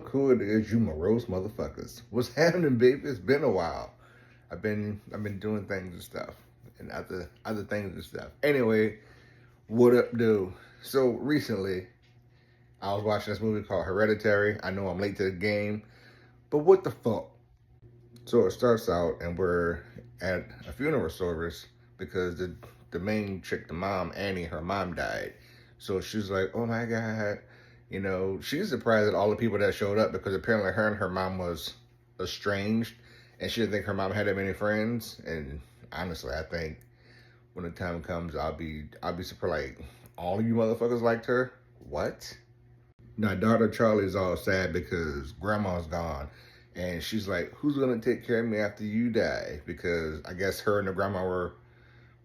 Look who it is, you morose motherfuckers. What's happening, baby? It's been a while. I've been doing things and stuff, and other things and stuff. Anyway, what up, dude? So recently, I was watching this movie called Hereditary. I know I'm late to the game, but what the fuck? So it starts out, and we're at a funeral service because the main chick, the mom, Annie, her mom died. So she's like, oh my God. You know, she's surprised at all the people that showed up because apparently her and her mom was estranged and she didn't think her mom had that many friends. And honestly, I think when the time comes, I'll be surprised, like, all of you motherfuckers liked her? What? Now, daughter Charlie's all sad because grandma's gone. And she's like, who's going to take care of me after you die? Because I guess her and the grandma were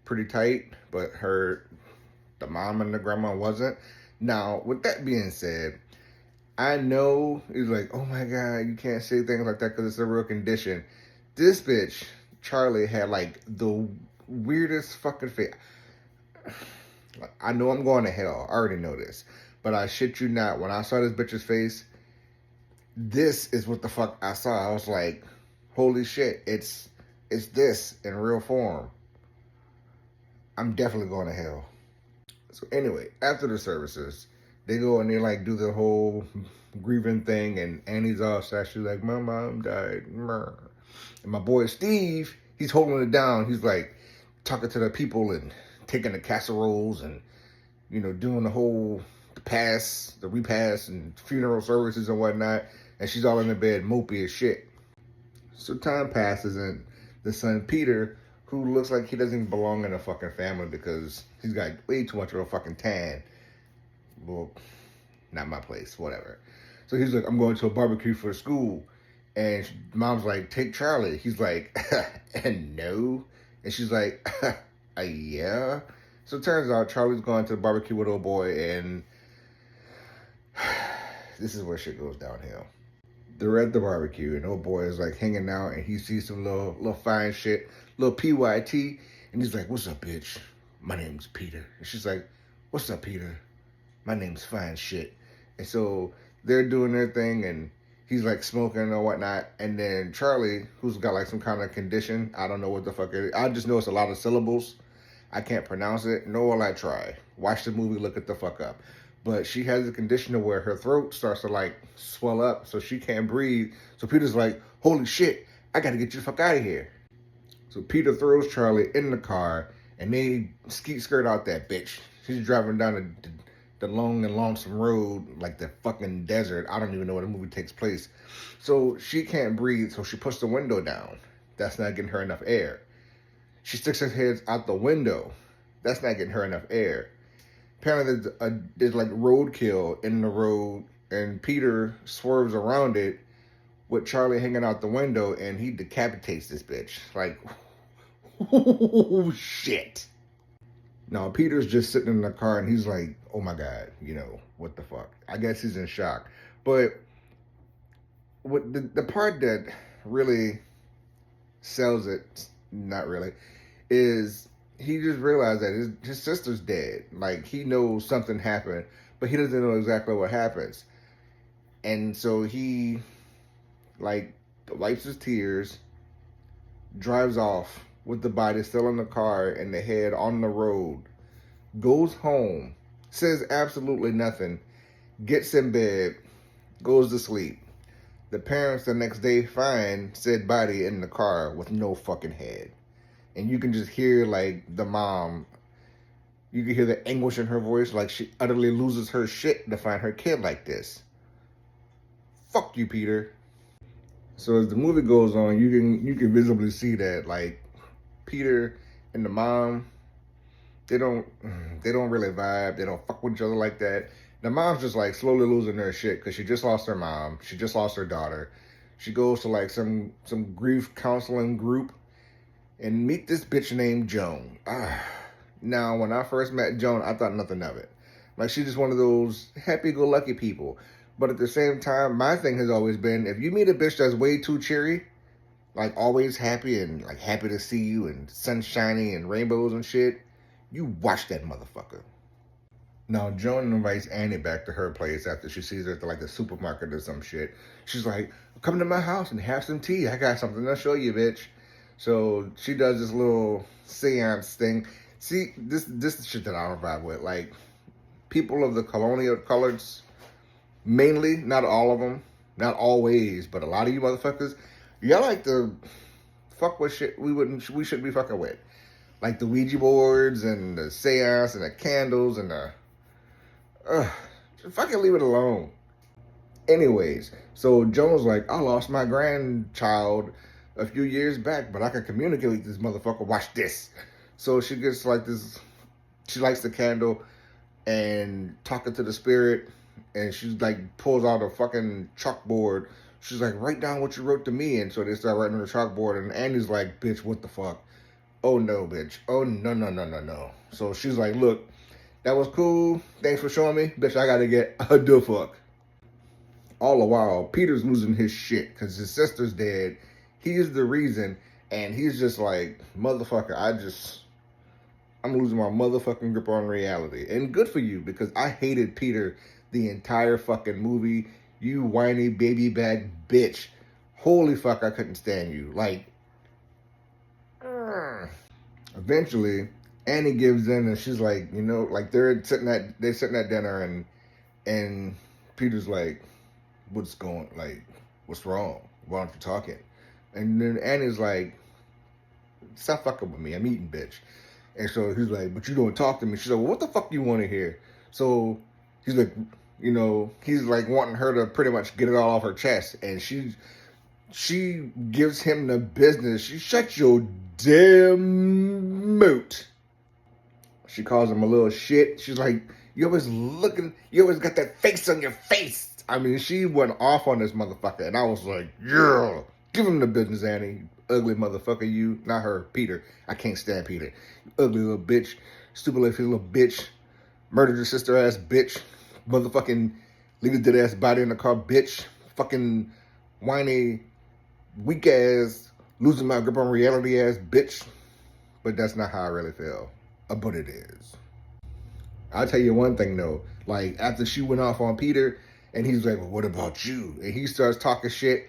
pretty tight, but the mom and the grandma wasn't. Now, with that being said, I know he's like, oh my God, you can't say things like that because it's a real condition. This bitch, Charlie, had like the weirdest fucking face. I know I'm going to hell. I already know this. But I shit you not, when I saw this bitch's face, this is what the fuck I saw. I was like, holy shit, it's this in real form. I'm definitely going to hell. So anyway, after the services, they go and they like do the whole grieving thing, and Annie's all sad. She's like, my mom died. And my boy Steve, he's holding it down. He's like talking to the people and taking the casseroles and, you know, doing the whole the repast and funeral services and whatnot. And she's all in the bed, mopey as shit. So time passes, and the son Peter, who looks like he doesn't even belong in a fucking family because he's got way too much of a fucking tan. Well, not my place, whatever. So he's like, I'm going to a barbecue for school. And mom's like, take Charlie. He's like, and no. And she's like, yeah. So it turns out Charlie's going to the barbecue with old boy, and this is where shit goes downhill. They're at the barbecue, and old boy is like hanging out, and he sees some little fine shit, little PYT, and he's like, what's up, bitch? My name's Peter. And she's like, what's up, Peter? My name's fine shit. And so they're doing their thing, and he's like smoking or whatnot, and then Charlie, who's got like some kind of condition, I don't know what the fuck it is. I just know it's a lot of syllables. I can't pronounce it, nor will I try. Watch the movie, look it the fuck up. But she has a condition where her throat starts to like swell up so she can't breathe. So Peter's like, holy shit, I gotta get you the fuck out of here. So Peter throws Charlie in the car, and they skeet skirt out that bitch. She's driving down the long and lonesome road, like the fucking desert. I don't even know where the movie takes place. So she can't breathe, so she puts the window down. That's not getting her enough air. She sticks her head out the window. That's not getting her enough air. Apparently there's like roadkill in the road, and Peter swerves around it with Charlie hanging out the window, and he decapitates this bitch. Like, oh shit. Now Peter's just sitting in the car, and he's like, oh my God, you know, what the fuck? I guess he's in shock. But what the part that really sells it, not really, is he just realized that his sister's dead. Like, he knows something happened, but he doesn't know exactly what happens. And so he, like, wipes his tears, drives off with the body still in the car and the head on the road, goes home, says absolutely nothing, gets in bed, goes to sleep. The parents the next day find said body in the car with no fucking head. And you can just hear, like, the mom, you can hear the anguish in her voice, like she utterly loses her shit to find her kid like this. Fuck you, Peter. So as the movie goes on, you can visibly see that, like, Peter and the mom, they don't really vibe. They don't fuck with each other like that. The mom's just like slowly losing her shit because she just lost her mom. She just lost her daughter. She goes to like some grief counseling group and meet this bitch named Joan. Now, when I first met Joan, I thought nothing of it. Like, she's just one of those happy-go-lucky people. But at the same time, my thing has always been, if you meet a bitch that's way too cheery, like always happy and like happy to see you and sunshiny and rainbows and shit, you watch that motherfucker. Now, Joan invites Annie back to her place after she sees her at the supermarket or some shit. She's like, come to my house and have some tea. I got something to show you, bitch. So she does this little seance thing. See, this is shit that I don't vibe with. Like, people of the colonial colors, mainly, not all of them, not always, but a lot of you motherfuckers, y'all like to fuck with shit we shouldn't be fucking with. Like the Ouija boards and the seance and the candles and the... fucking leave it alone. Anyways, so Joan was like, I lost my grandchild a few years back, but I can communicate with this motherfucker. Watch this. So she gets like this, she lights the candle and talking to the spirit, and she's like pulls out a fucking chalkboard. She's like, write down what you wrote to me. And so they start writing on the chalkboard, and Andy's like, bitch, what the fuck? Oh no, bitch. Oh no. So she's like, look, that was cool. Thanks for showing me. Bitch, I gotta get the fuck. All the while, Peter's losing his shit because his sister's dead. He's the reason. And he's just like, motherfucker, I'm losing my motherfucking grip on reality. And good for you, because I hated Peter the entire fucking movie. You whiny baby bag bitch. Holy fuck, I couldn't stand you. Like, eventually, Annie gives in and she's like, like they're sitting at dinner and Peter's like, what's wrong? Why aren't you talking? And then Annie's like, stop fucking with me. I'm eating, bitch. And so he's like, but you don't talk to me. She's like, well, what the fuck you want to hear? So he's like, he's like wanting her to pretty much get it all off her chest. And she gives him the business. She shut your damn moot. She calls him a little shit. She's like, you always got that face on your face. I mean, she went off on this motherfucker. And I was like, yeah, give him the business, Annie. Ugly motherfucker, you. Not her, Peter. I can't stand Peter. You ugly little bitch. Stupid little bitch. Murdered your sister ass bitch. Motherfucking leave a dead ass body in the car bitch. Fucking whiny, weak ass, losing my grip on reality ass bitch. But that's not how I really feel. But it is. I'll tell you one thing though. Like, after she went off on Peter, and he's like, well, what about you? And he starts talking shit.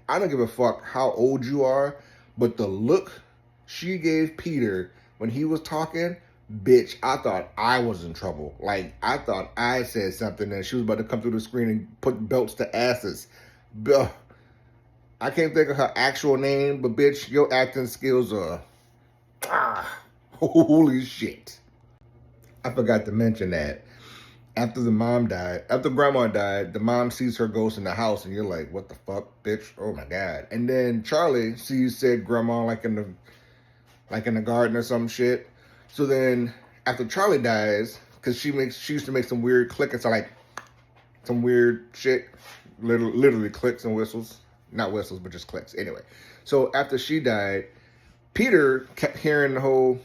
I don't give a fuck how old you are, but the look she gave Peter when he was talking, bitch, I thought I was in trouble. Like, I thought I said something and she was about to come through the screen and put belts to asses. I can't think of her actual name, but bitch, your acting skills are... holy shit. I forgot to mention that. After grandma died, the mom sees her ghost in the house, and you're like, what the fuck, bitch? Oh my God. And then Charlie sees said grandma like in the garden or some shit. So then after Charlie dies, because she used to make some weird clickers, like some weird shit, literally clicks and whistles. Not whistles, but just clicks. Anyway. So after she died, Peter kept hearing the whole,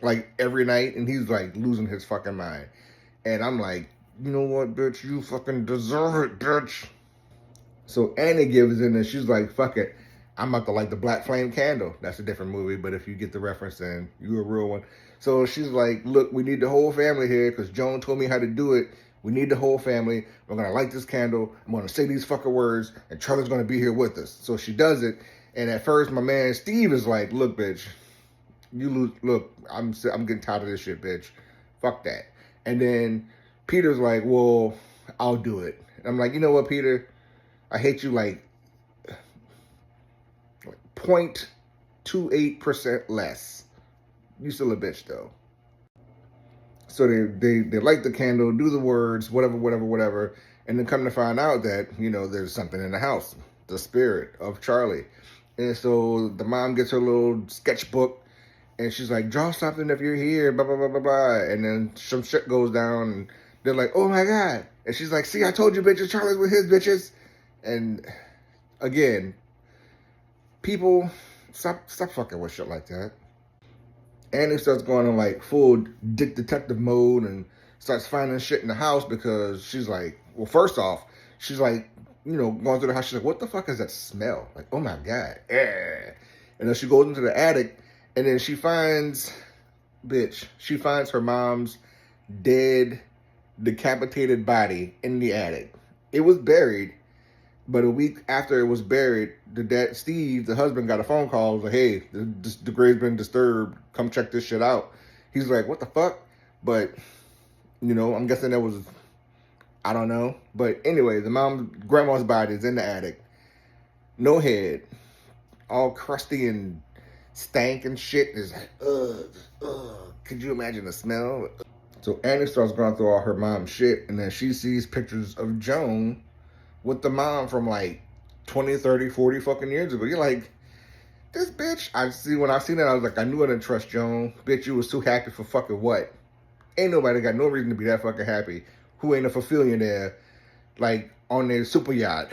like, every night, and he's like losing his fucking mind. And I'm like, you know what, bitch? You fucking deserve it, bitch. So Annie gives in and she's like, fuck it. I'm about to light the Black Flame candle. That's a different movie, but if you get the reference, then you're a real one. So she's like, look, we need the whole family here because Joan told me how to do it. We need the whole family. We're going to light this candle. I'm going to say these fucking words, and Charlie's going to be here with us. So she does it. And at first, my man Steve is like, look, bitch, you lose. Look, I'm getting tired of this shit, bitch. Fuck that. And then Peter's like, well, I'll do it. And I'm like, you know what, Peter? I hate you like 0.28% less. You still a bitch, though. So they light the candle, do the words, whatever. And then come to find out that, there's something in the house. The spirit of Charlie. And so the mom gets her little sketchbook. And she's like, draw something if you're here, blah, blah, blah, blah, blah. And then some shit goes down, and they're like, oh, my God. And she's like, see, I told you, bitches, Charlie's with his bitches. And, again, people, stop fucking with shit like that. Annie starts going in, like, full dick detective mode and starts finding shit in the house because she's like, well, first off, she's like, going through the house. She's like, what the fuck is that smell? Like, oh, my God. And then she goes into the attic. And then she finds her mom's dead, decapitated body in the attic. It was buried, but a week after it was buried, Steve, the husband, got a phone call. Was like, hey, the grave's been disturbed. Come check this shit out. He's like, what the fuck? But, I'm guessing that was, I don't know. But anyway, grandma's body is in the attic. No head. All crusty and stank and shit. Is like, ugh. Could you imagine the smell? So Annie starts going through all her mom's shit, and then she sees pictures of Joan with the mom from like 20, 30, 40 fucking years ago. You're like, this bitch. When I seen that, I was like, I knew I didn't trust Joan. Bitch, you was too happy for fucking what? Ain't nobody got no reason to be that fucking happy. Who ain't a fulfillionaire, like on their super yacht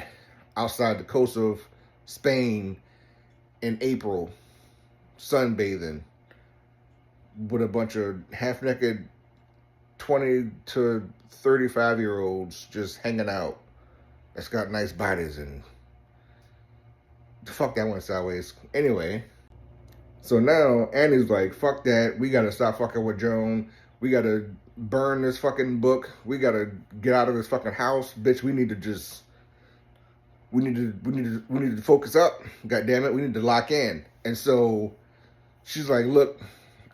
outside the coast of Spain in April, sunbathing with a bunch of half-naked 20 to 35-year-olds just hanging out. That's got nice bodies, and fuck, that went sideways. Anyway, so now Annie's like, fuck that. We gotta stop fucking with Joan. We gotta burn this fucking book. We gotta get out of this fucking house, bitch. We need to focus up. God damn it, we need to lock in. And so she's like, look,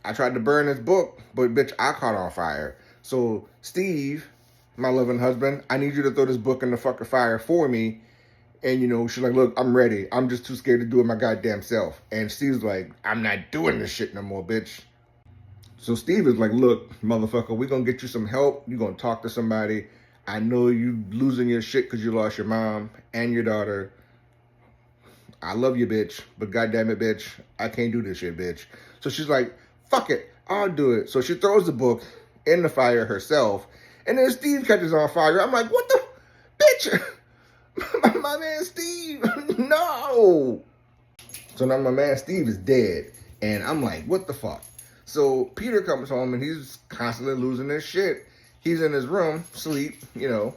I tried to burn this book, but bitch, I caught on fire. So Steve, my loving husband, I need you to throw this book in the fucking fire for me. And, she's like, look, I'm ready. I'm just too scared to do it my goddamn self. And Steve's like, I'm not doing this shit no more, bitch. So Steve is like, look, motherfucker, we're going to get you some help. You're going to talk to somebody. I know you losing your shit because you lost your mom and your daughter. I love you, bitch. But goddamn it, bitch, I can't do this shit, bitch. So she's like, fuck it. I'll do it. So she throws the book in the fire herself. And then Steve catches on fire. I'm like, what the? Bitch. My man Steve. No. So now my man Steve is dead. And I'm like, what the fuck? So Peter comes home and he's constantly losing his shit. He's in his room, sleep,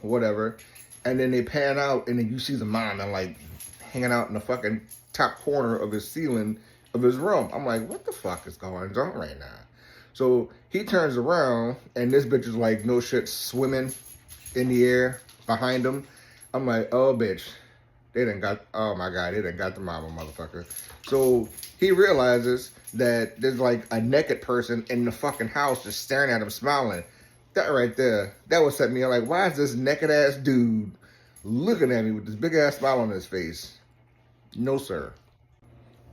whatever. And then they pan out and then you see the mom and like hanging out in the fucking top corner of his ceiling of his room. I'm like, what the fuck is going on right now? So he turns around and this bitch is like, no shit, swimming in the air behind him. I'm like, oh, bitch. Oh my God, they done got the mama, motherfucker. So he realizes that there's like a naked person in the fucking house just staring at him, smiling. That right there, that would set me up like, why is this naked ass dude looking at me with this big ass smile on his face? No, sir.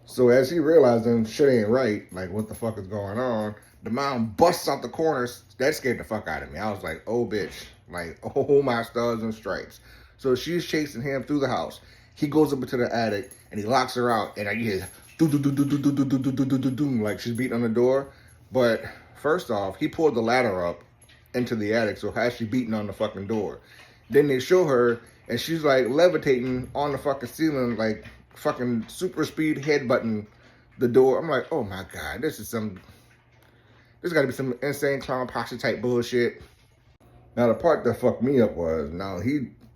So as he realizing shit ain't right, like what the fuck is going on, the mom busts out the corners. That scared the fuck out of me. I was like, oh bitch, like, oh my stars and stripes. So she's chasing him through the house. He goes up into the attic and he locks her out, and I hear like she's beating on the door. But first off, he pulled the ladder up into the attic, so how's she beating on the fucking door? Then they show her and she's like levitating on the fucking ceiling, like fucking super speed headbutting the door. I'm like, oh my God, this gotta be some insane clown posse type bullshit. Now the part that fucked me up was,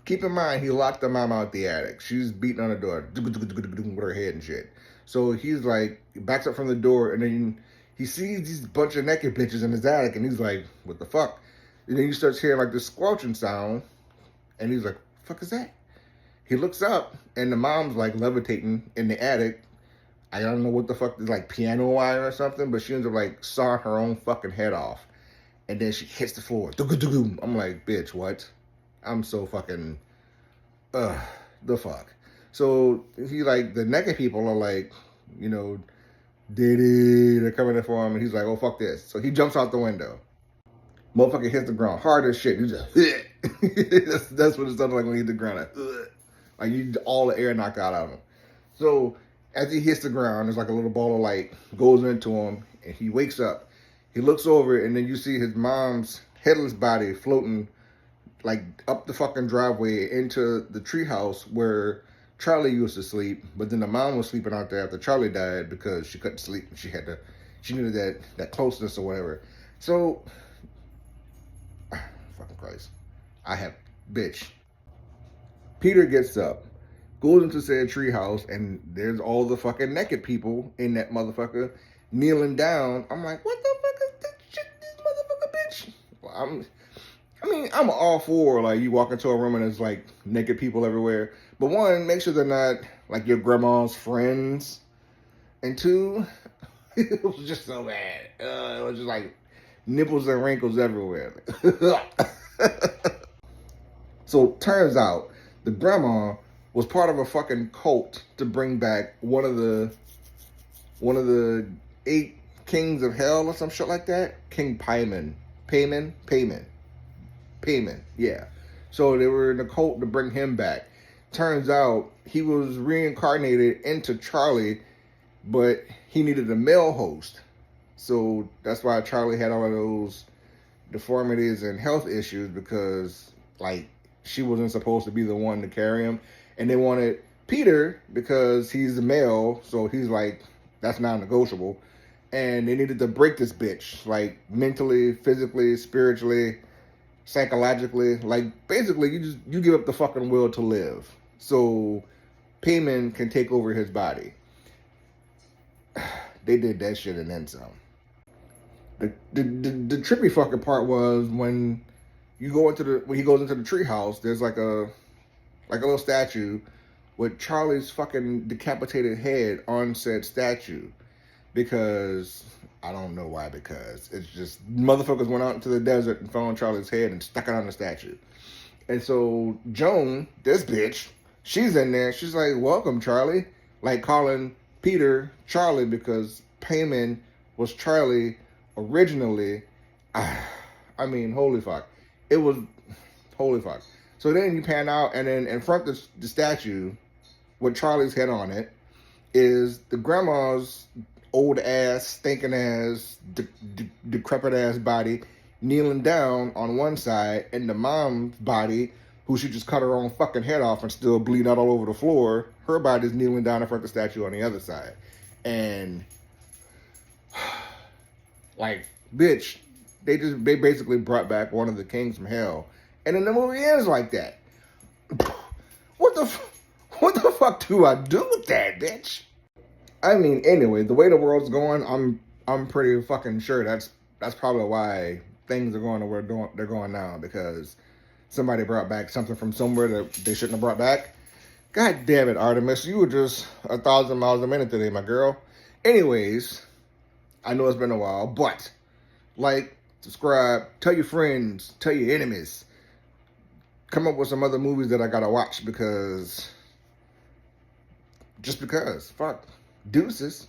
keep in mind, he locked the mom out the attic. She's beating on the door with her head and shit. So he's like, backs up from the door, and then he sees these bunch of naked bitches in his attic, and he's like, what the fuck? And then he starts hearing like this squelching sound, and he's like, fuck is that? He looks up, and the mom's like levitating in the attic. I don't know what the fuck, is like piano wire or something, but she ends up like sawing her own fucking head off. And then she hits the floor. I'm like, bitch, what? I'm so fucking, the fuck. So he like, the naked people are like, they're coming in for him, and he's like, oh, fuck this. So he jumps out the window. Motherfucker hits the ground hard as shit. He's just, that's what it sounded like when he hit the ground. Like you, all the air knocked out of him. So as he hits the ground, there's like a little ball of light goes into him, and he wakes up. He looks over, and then you see his mom's headless body floating like up the fucking driveway into the treehouse where Charlie used to sleep. But then the mom was sleeping out there after Charlie died because she couldn't sleep. She needed that closeness or whatever. So, fucking Christ. Bitch. Peter gets up, goes into said treehouse, and there's all the fucking naked people in that motherfucker kneeling down. I'm like, what the fuck is this shit, this motherfucker, bitch? I'm all for, like, you walk into a room and there's, like, naked people everywhere. But one, make sure they're not, like, your grandma's friends. And two, it was just so bad. It was just, like, nipples and wrinkles everywhere. So, turns out, the grandma was part of a fucking cult to bring back one of the 8 kings of hell or some shit like that. King Payman, yeah. So they were in the cult to bring him back. Turns out he was reincarnated into Charlie, but he needed a male host. So that's why Charlie had all of those deformities and health issues, because, like, she wasn't supposed to be the one to carry him. And they wanted Peter because he's the male, so he's like, that's non-negotiable. And they needed to break this bitch, like, mentally, physically, spiritually, psychologically. Like, basically, you give up the fucking will to live, so Payman can take over his body. They did that shit and then some. The trippy fucking part was when he goes into the treehouse. There's like a little statue with Charlie's fucking decapitated head on said statue, because I don't know why, because it's just motherfuckers went out into the desert and found Charlie's head and stuck it on the statue. And so Joan, this bitch, she's in there. She's like, welcome, Charlie. Like, calling Peter Charlie because Payman was Charlie originally. I mean, holy fuck. It was holy fuck. So then you pan out, and then in front of the statue with Charlie's head on it is the grandma's old ass, stinking ass, decrepit ass body kneeling down on one side, and the mom's body, who she just cut her own fucking head off and still bleed out all over the floor, her body's kneeling down in front of the statue on the other side. And, like, bitch, they basically brought back one of the kings from hell. And then the movie ends like that. What the fuck do I do with that, bitch? I mean, anyway, the way the world's going, I'm pretty fucking sure that's probably why things are going the way they're going now, because somebody brought back something from somewhere that they shouldn't have brought back. God damn it, Artemis, you were just 1,000 miles a minute today, my girl. Anyways, I know it's been a while, but like, subscribe, tell your friends, tell your enemies. Come up with some other movies that I gotta watch, because fuck. Deuces.